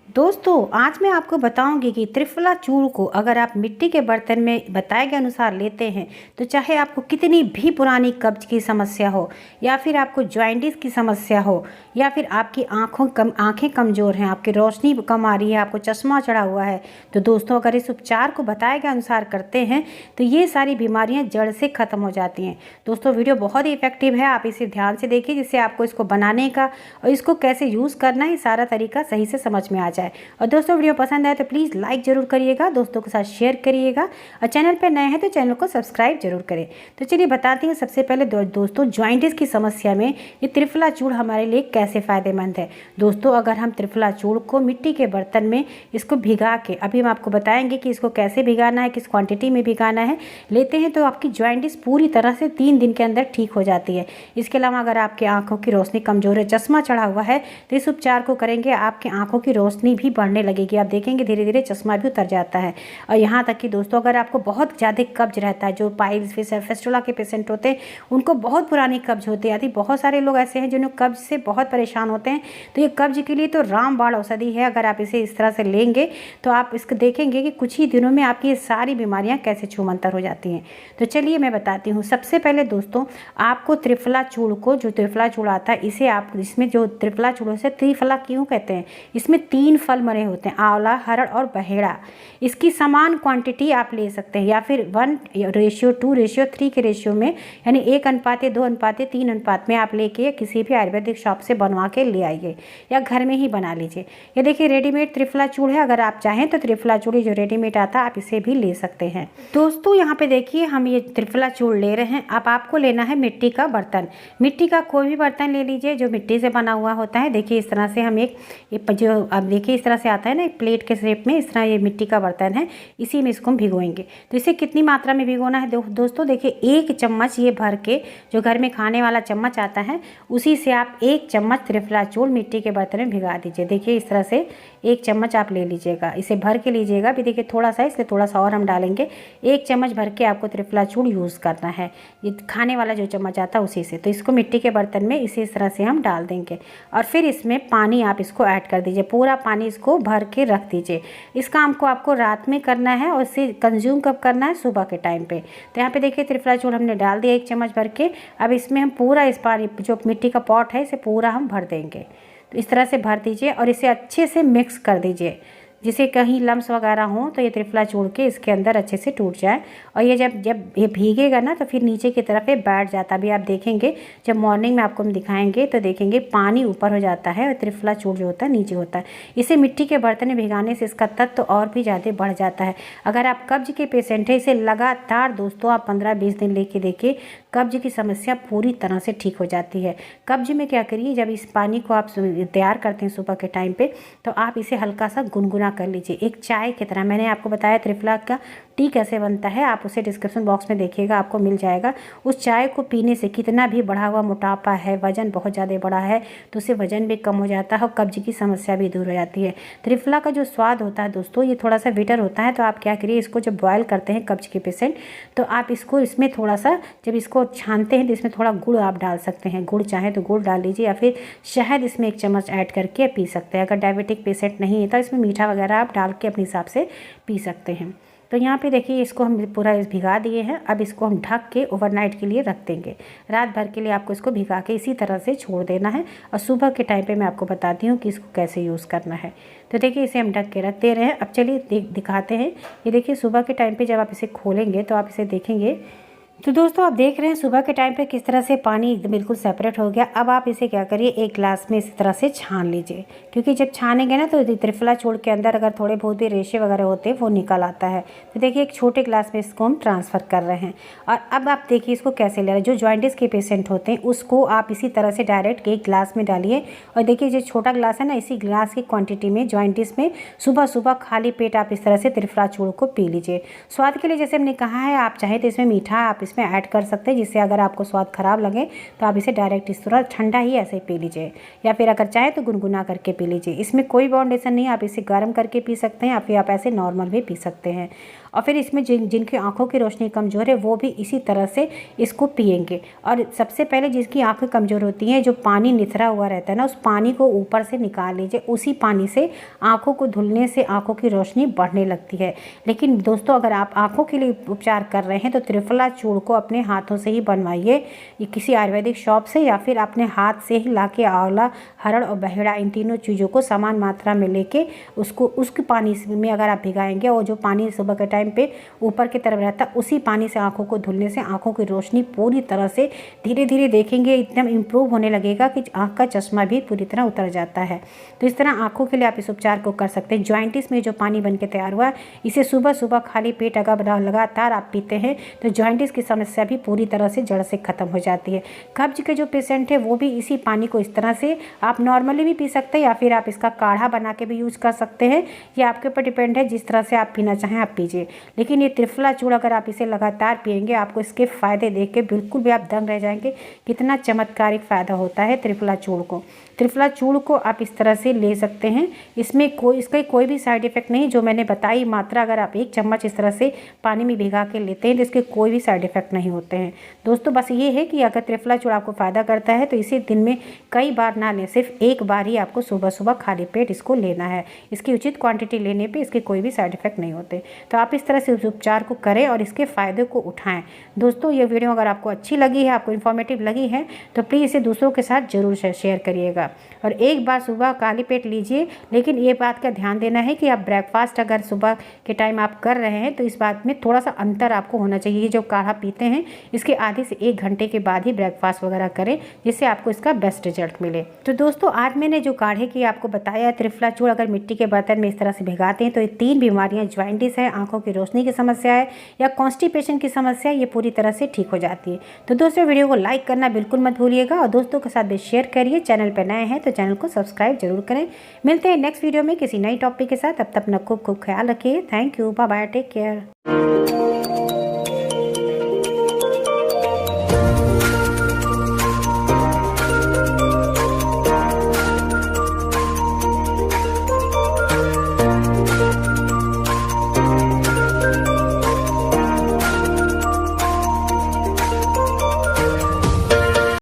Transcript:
दोस्तों आज मैं आपको बताऊंगी कि त्रिफला चूर्ण को अगर आप मिट्टी के बर्तन में बताए गए अनुसार लेते हैं तो चाहे आपको कितनी भी पुरानी कब्ज की समस्या हो या फिर आपको जॉइंटिस की समस्या हो या फिर आपकी आंखें कमज़ोर हैं, आपकी रोशनी कम आ रही है, आपको चश्मा चढ़ा हुआ है, तो दोस्तों अगर इस उपचार को बताए गए अनुसार करते हैं तो ये सारी बीमारियाँ जड़ से ख़त्म हो जाती हैं। दोस्तों वीडियो बहुत ही इफेक्टिव है, आप इसे ध्यान से देखिए जिससे आपको इसको बनाने का और इसको कैसे यूज़ करना है सारा तरीका सही से समझ में आ जाए। और दोस्तों वीडियो पसंद आए तो प्लीज़ लाइक जरूर करिएगा, दोस्तों के साथ शेयर करिएगा और चैनल पर नए हैं तो चैनल को सब्सक्राइब जरूर करें। तो चलिए बताती हूँ सबसे पहले दोस्तों जॉइंटिस की समस्या में ये त्रिफला चूर्ण हमारे लिए कैसे फ़ायदेमंद है। दोस्तों अगर हम त्रिफला चूर्ण को मिट्टी के बर्तन में इसको भिगा के, अभी हम आपको बताएंगे कि इसको कैसे भिगाना है, किस क्वांटिटी में भिगाना है, लेते हैं तो आपकी जॉइंटिस पूरी तरह से 3 दिन के अंदर ठीक हो जाती है। इसके अलावा अगर आपकी आंखों की रोशनी कमज़ोर है, चश्मा चढ़ा हुआ है, तो इस उपचार को करेंगे आपकी आंखों की रोशनी भी बढ़ने लगेगी। आप देखेंगे धीरे धीरे चश्मा भी उतर जाता है। और यहाँ तक कि दोस्तों अगर आपको बहुत ज़्यादा कब्ज रहता है, जो पाइल्स फिस्टुला के पेशेंट होते हैं उनको बहुत पुरानी कब्ज होती है, यदि बहुत सारे लोग ऐसे हैं जिन्हें कब्ज से बहुत परेशान होते हैं, तो ये कब्ज के लिए तो रामबाण औषधि है। अगर आप इसे इस तरह से लेंगे तो आप इसको देखेंगे कि कुछ ही दिनों में आपकी ये सारी बीमारियाँ कैसे छूमंतर हो जाती हैं। तो चलिए मैं बताती हूँ। सबसे पहले दोस्तों आपको त्रिफला चूर्ण को, जो त्रिफला चूर्ण आता है इसे आप, इसमें जो त्रिफला चूर्ण से त्रिफला क्यों कहते हैं, इसमें 3 फल मरे होते हैं, आंवला, हरड़ और बहेड़ा। इसकी समान क्वांटिटी आप ले सकते हैं या फिर 1:2:3 के रेशियो में, यानी 1:2:3 अनुपात में आप लेके किसी भी आयुर्वेदिक शॉप से बनवा के ले आइए या घर में ही बना लीजिए। ये देखिए रेडीमेड त्रिफला चूर्ण है, अगर आप चाहें तो त्रिफला चूर्ण जो रेडीमेड आता है आप इसे भी ले सकते हैं। दोस्तों यहाँ पे देखिए हम ये त्रिफला चूर्ण ले रहे हैं। अब आपको लेना है मिट्टी का बर्तन, मिट्टी का कोई भी बर्तन ले लीजिए जो मिट्टी से बना हुआ होता है। देखिए इस तरह से हम एक जो अब देखिए इस तरह से आता है ना, एक प्लेट के शेप में, इस तरह ये मिट्टी का बर्तन है, इसी में इसको हम भिगोएंगे। तो इसे कितनी मात्रा में भिगोना है दोस्तों, देखिए 1 चम्मच ये भर के, जो घर में खाने वाला चम्मच आता है उसी से आप 1 चम्मच त्रिफला चूर्ण मिट्टी के बर्तन में भिगा दीजिए। देखिए इस तरह से 1 चम्मच आप ले लीजिएगा, इसे भर के लीजिएगा। भी देखिए थोड़ा सा, इसलिए थोड़ा सा और हम डालेंगे। 1 चम्मच भर के आपको त्रिफला चूर्ण यूज़ करना है, ये खाने वाला जो चम्मच आता है उसी से। तो इसको मिट्टी के बर्तन में इसी तरह से हम डाल देंगे और फिर इसमें पानी आप इसको ऐड कर दीजिए, पूरा पानी इसको भर के रख दीजिए। इस काम को आपको रात में करना है और इसे कंज्यूम कब करना है, सुबह के टाइम पे। तो यहाँ पे देखिए त्रिफला चूर्ण हमने डाल दिया 1 चम्मच भर के। अब इसमें हम पूरा इस पानी, जो मिट्टी का पॉट है, इसे पूरा हम भर देंगे। तो इस तरह से भर दीजिए और इसे अच्छे से मिक्स कर दीजिए, जिसे कहीं लम्स वगैरह हो तो ये त्रिफला चूर्ण के इसके अंदर अच्छे से टूट जाए। और ये जब ये भीगेगा ना तो फिर नीचे की तरफ ये बैठ जाता। अभी आप देखेंगे जब मॉर्निंग में आपको हम दिखाएंगे तो देखेंगे पानी ऊपर हो जाता है और त्रिफला चूर्ण जो होता है नीचे होता है। इसे मिट्टी के बर्तन में भिगाने से इसका तत्व तो और भी ज़्यादा बढ़ जाता है। अगर आप कब्ज के पेशेंट हैं, इसे लगातार दोस्तों आप 15-20 दिन लेके देखिए, कब्ज की समस्या पूरी तरह से ठीक हो जाती है। कब्ज में क्या करिए, जब इस पानी को आप तैयार करते हैं सुबह के टाइम पे, तो आप इसे हल्का सा गुनगुना कर लीजिए, एक चाय की तरह। मैंने आपको बताया त्रिफला का टी कैसे बनता है, आप उसे डिस्क्रिप्शन बॉक्स में देखिएगा, आपको मिल जाएगा। उस चाय को पीने से कितना भी बढ़ा हुआ मोटापा है, वजन बहुत ज़्यादा बढ़ा है, तो उससे वजन भी कम हो जाता है और कब्ज की समस्या भी दूर हो जाती है। त्रिफला का जो स्वाद होता है दोस्तों, ये थोड़ा सा बिटर होता है। तो आप क्या करिए, इसको जब बॉयल करते हैं कब्ज के पेशेंट, तो आप इसको इसमें थोड़ा सा, जब इसको छानते हैं तो इसमें थोड़ा गुड़ आप डाल सकते हैं। गुड़ चाहे तो गुड़ डाल लीजिए या फिर शहद इसमें 1 चम्मच ऐड करके पी सकते हैं। अगर डायबिटिक पेशेंट नहीं है तो इसमें मीठा वगैरह आप डाल के अपने हिसाब से पी सकते हैं। तो यहाँ पे देखिए इसको हम पूरा भिगा दिए हैं। अब इसको हम ढक के ओवरनाइट के लिए रख देंगे। रात भर के लिए आपको इसको भिगा के इसी तरह से छोड़ देना है और सुबह के टाइम पे मैं आपको बताती हूँ कि इसको कैसे यूज़ करना है। तो देखिए इसे हम ढक के रख दे रहे हैं। अब चलिए दिखाते हैं। ये देखिए सुबह के टाइम पे जब आप इसे खोलेंगे तो आप इसे देखेंगे, तो दोस्तों आप देख रहे हैं सुबह के टाइम पे किस तरह से पानी बिल्कुल सेपरेट हो गया। अब आप इसे क्या करिए, 1 ग्लास में इस तरह से छान लीजिए, क्योंकि जब छानेंगे ना तो त्रिफला चूर्ण के अंदर अगर थोड़े बहुत भी रेशे वगैरह होते हैं वो निकल आता है। तो देखिए एक छोटे ग्लास में इसको हम ट्रांसफ़र कर रहे हैं। और अब आप देखिए इसको कैसे ले रहे हैं। जो जॉइंटिस के पेशेंट होते हैं उसको आप इसी तरह से डायरेक्ट 1 ग्लास में डालिए और देखिए जो छोटा ग्लास है ना, इसी ग्लास की क्वान्टिटी में जॉइंटिस में सुबह सुबह खाली पेट आप इस तरह से त्रिफला चूर्ण को पी लीजिए। स्वाद के लिए जैसे हमने कहा है, आप चाहे तो इसमें मीठा आप इसमें ऐड कर सकते हैं, जिससे अगर आपको स्वाद ख़राब लगे तो आप इसे डायरेक्ट इस तरह ठंडा ही ऐसे पी लीजिए, या फिर अगर चाहे तो गुनगुना करके पी लीजिए। इसमें कोई बाउंडेशन नहीं, आप इसे गर्म करके पी सकते हैं या फिर आप ऐसे नॉर्मल भी पी सकते हैं। और फिर इसमें जिनकी आंखों की रोशनी कमज़ोर है वो भी इसी तरह से इसको पिएंगे। और सबसे पहले जिसकी आंखें कमज़ोर होती हैं, जो पानी निथरा हुआ रहता है ना, उस पानी को ऊपर से निकाल लीजिए। उसी पानी से आंखों को धुलने से आंखों की रोशनी बढ़ने लगती है। लेकिन दोस्तों, अगर आप आंखों के लिए उपचार कर रहे हैं तो त्रिफला चूर्ण को अपने हाथों से ही बनवाइए, ये किसी आयुर्वेदिक शॉप से, या फिर अपने हाथ से ही लाके आंवला, हरड़ और बहेड़ा, इन तीनों चीज़ों को समान मात्रा में लेके उसके पानी में अगर आप भिगाएंगे, और जो पानी सुबह के टाइम पे ऊपर की तरफ रहता है, उसी पानी से आंखों को धुलने से आंखों की रोशनी पूरी तरह से धीरे धीरे देखेंगे एकदम इम्प्रूव होने लगेगा कि आंख का चश्मा भी पूरी तरह उतर जाता है। तो इस तरह आंखों के लिए आप इस उपचार को कर सकते हैं। जॉइंटिस में जो पानी बन के तैयार हुआ है, इसे सुबह सुबह खाली पेट अगर लगातार आप पीते हैं तो जॉइंटिस की समस्या भी पूरी तरह से जड़ से खत्म हो जाती है। कब्ज के जो पेशेंट है वो भी इसी पानी को इस तरह से आप नॉर्मली भी पी सकते हैं, या फिर आप इसका काढ़ा बना के भी यूज़ कर सकते हैं। ये आपके ऊपर डिपेंड है, जिस तरह से आप पीना चाहें आप पीजिए। लेकिन ये त्रिफला चूर्ण अगर आप इसे लगातार पिएंगे, आपको इसके फ़ायदे देख के बिल्कुल भी आप दंग रह जाएंगे, कितना चमत्कारिक फ़ायदा होता है त्रिफला चूर्ण को। त्रिफला चूर्ण को आप इस तरह से ले सकते हैं, इसमें इसका कोई भी साइड इफ़ेक्ट नहीं। जो मैंने बताई मात्रा, अगर आप 1 चम्मच इस तरह से पानी में भिगा के लेते हैं तो इसके कोई भी साइड इफ़ेक्ट नहीं होते हैं। दोस्तों, बस ये है कि अगर त्रिफला चूर्ण आपको फ़ायदा करता है तो इसे दिन में कई बार ना लें, सिर्फ एक बार ही आपको सुबह सुबह खाली पेट इसको लेना है। इसकी उचित क्वांटिटी लेने पे इसके कोई भी साइड इफ़ेक्ट नहीं होते। तो आप इस तरह से उस उपचार को करें और इसके फ़ायदे को उठाएँ। दोस्तों, ये वीडियो अगर आपको अच्छी लगी है, आपको इन्फॉर्मेटिव लगी है, तो प्लीज़ इसे दूसरों के साथ ज़रूर शेयर करिएगा। और एक बार सुबह खाली पेट लीजिए, लेकिन ये बात का ध्यान देना है कि आप ब्रेकफास्ट अगर सुबह के टाइम आप कर रहे हैं तो इस बात में थोड़ा सा अंतर आपको होना चाहिए। ये जो काढ़ा पीते हैं इसके आधे से 1 घंटे के बाद ही ब्रेकफास्ट वगैरह करें, जिससे आपको इसका बेस्ट रिजल्ट मिले। तो दोस्तों, आज मैंने जो काढ़े की आपको बताया, त्रिफला चूर्ण अगर मिट्टी के बर्तन में इस तरह से भिगाते हैं तो ये 3 बीमारियाँ, जॉइंटिस है, आंखों की रोशनी की समस्या है, या कॉन्स्टिपेशन की समस्या, ये पूरी तरह से ठीक हो जाती है। तो दोस्तों, वीडियो को लाइक करना बिल्कुल मत भूलिएगा, और दोस्तों के साथ भी शेयर करिए। चैनल पर नए हैं तो चैनल को सब्सक्राइब जरूर करें। मिलते हैं नेक्स्ट वीडियो में किसी नई टॉपिक के साथ। तब तक अपना खूब ख्याल रखिए। Thank you, bye bye, take care.